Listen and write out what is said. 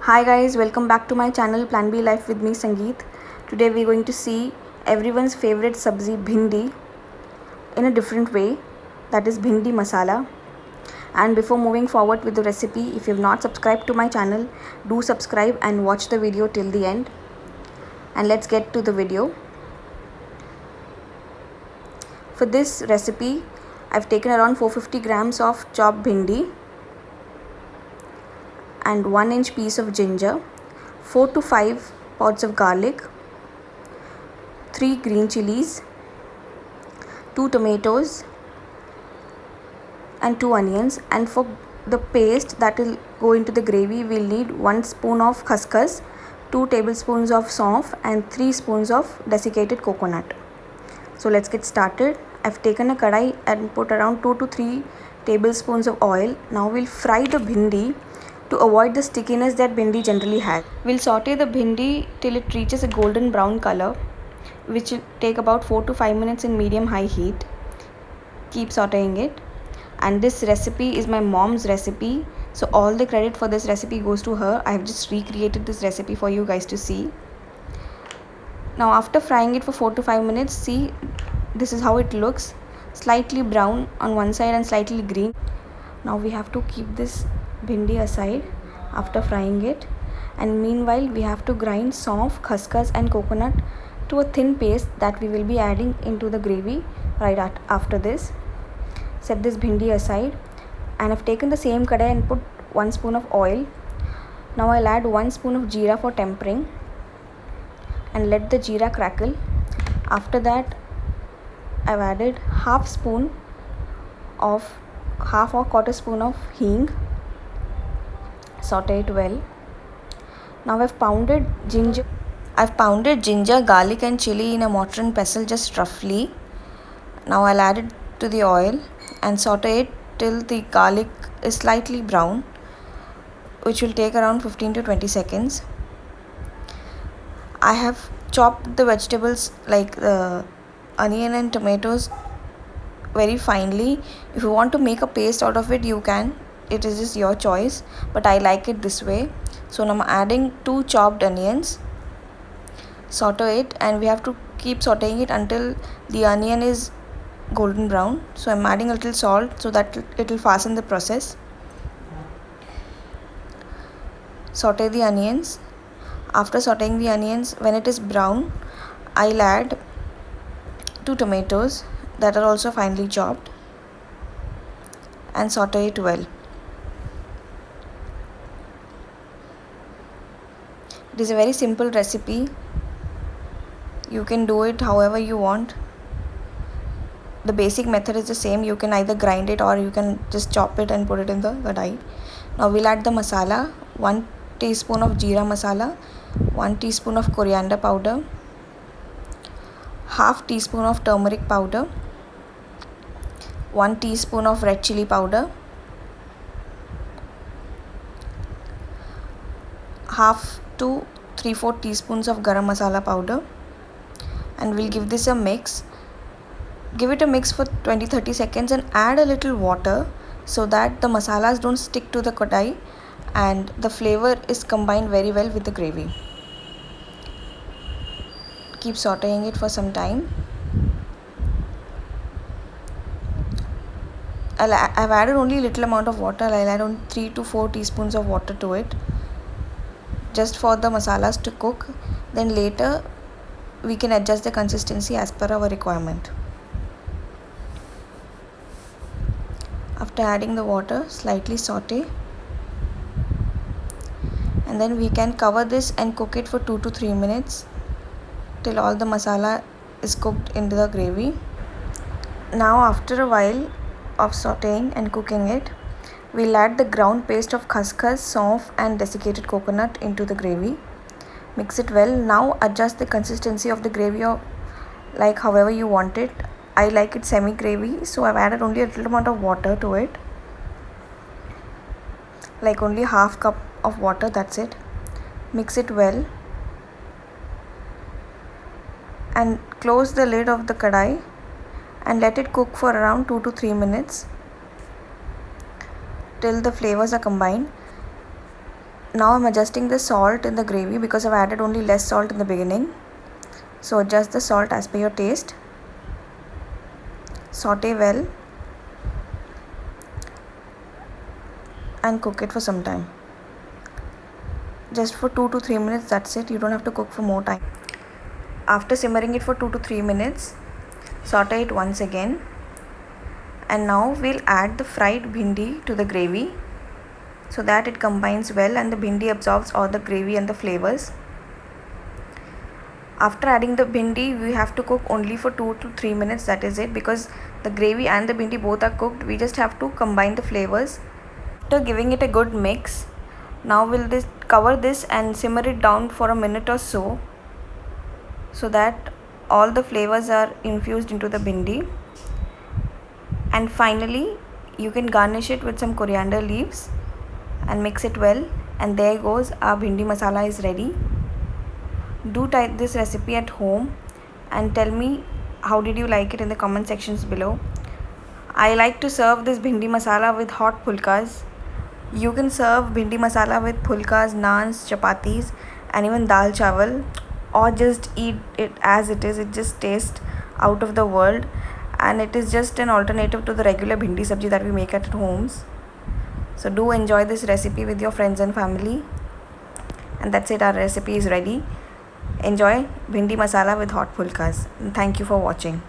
Hi guys, welcome back to my channel Plan B Life with me Sangeet. Today we're going to see everyone's favorite sabzi bhindi in a different way, that is bhindi masala. And before moving forward with the recipe, if you have not subscribed to my channel, do subscribe and watch the video till the end. And let's get to the video. For this recipe, I've taken around 450 grams of chopped bhindi and 1-inch piece of ginger, 4 to 5 pods of garlic, 3 green chilies, 2 tomatoes and 2 onions. And for the paste that will go into the gravy, we'll need 1 spoon of khaskhas, 2 tablespoons of saunf and 3 spoons of desiccated coconut. So let's get started. I've taken a kadai and put around 2 to 3 tablespoons of oil. Now we'll fry the bhindi to avoid the stickiness that bhindi generally has. We'll saute the bhindi till it reaches a golden brown color, which will take about 4 to 5 minutes in medium-high heat. Keep sauteing it. And this recipe is my mom's recipe, so all the credit for this recipe goes to her. I have just recreated this recipe for you guys to see. Now after frying it for 4 to 5 minutes, see, this is how it looks, slightly brown on one side and slightly green. Now we have to keep this bhindi aside after frying it, and meanwhile we have to grind saunf, khaskhas and coconut to a thin paste that we will be adding into the gravy right after this. Set this bhindi aside, and I've taken the same kadai and put 1 spoon of oil. Now I'll add 1 spoon of jeera for tempering and let the jeera crackle. After that, I've added half or quarter spoon of hing. Saute it well. Now I've pounded ginger, garlic and chili in a mortar and pestle just roughly. Now I'll add it to the oil and saute it till the garlic is slightly brown, which will take around 15 to 20 seconds. I have chopped the vegetables like the onion and tomatoes very finely. If you want to make a paste out of it, you can. It is just your choice, but I like it this way. So now I'm adding 2 chopped onions. Saute it, and we have to keep sauteing it until the onion is golden brown. So I'm adding a little salt so that it will fasten the process. Saute the onions. After sauteing the onions, when it is brown, I'll add 2 tomatoes that are also finely chopped and saute it well. It is a very simple recipe. You can do it however you want. The basic method is the same. You can either grind it or you can just chop it and put it in the kadai. Now we'll add the masala. 1 teaspoon of jeera masala, 1 teaspoon of coriander powder, half teaspoon of turmeric powder, 1 teaspoon of red chili powder, half to 3/4 teaspoons of garam masala powder, and we'll give this a mix. Give it a mix for 20-30 seconds and add a little water so that the masalas don't stick to the kadai and the flavor is combined very well with the gravy. Keep sauteing it for some time. I've added only a little amount of water. I'll add on 3 to 4 teaspoons of water to it, just for the masalas to cook. Then later we can adjust the consistency as per our requirement. After adding the water, slightly saute, and then we can cover this and cook it for 2 to 3 minutes till all the masala is cooked into the gravy. Now after a while of sauteing and cooking it, we'll add the ground paste of khaskhas, saunf and desiccated coconut into the gravy. Mix it well. Now adjust the consistency of the gravy like however you want it. I like it semi-gravy, so I've added only a little amount of water to it, like only half cup of water, that's it. Mix it well and close the lid of the kadai and let it cook for around 2 to 3 minutes till the flavors are combined. Now I'm adjusting the salt in the gravy because I've added only less salt in the beginning. So adjust the salt as per your taste. Saute well and cook it for some time. Just for 2 to 3 minutes, that's it. You don't have to cook for more time. After simmering it for 2 to 3 minutes, saute it once again. And now we'll add the fried bhindi to the gravy so that it combines well and the bhindi absorbs all the gravy and the flavors. After adding the bhindi, we have to cook only for 2 to 3 minutes, that is it, because the gravy and the bhindi both are cooked. We just have to combine the flavors. After giving it a good mix, now we'll cover this and simmer it down for a minute or so that all the flavors are infused into the bhindi. And finally, you can garnish it with some coriander leaves and mix it well, and there goes our bhindi masala is ready. Do try this recipe at home and tell me how did you like it in the comment sections below. I like to serve this bhindi masala with hot pulkas. You can serve bhindi masala with pulkas, naans, chapatis and even dal chawal, or just eat it as it is. It just tastes out of the world, and it is just an alternative to the regular bhindi sabji that we make at homes. So do enjoy this recipe with your friends and family. And that's it, our recipe is ready. Enjoy bhindi masala with hot pulkas. Thank you for watching.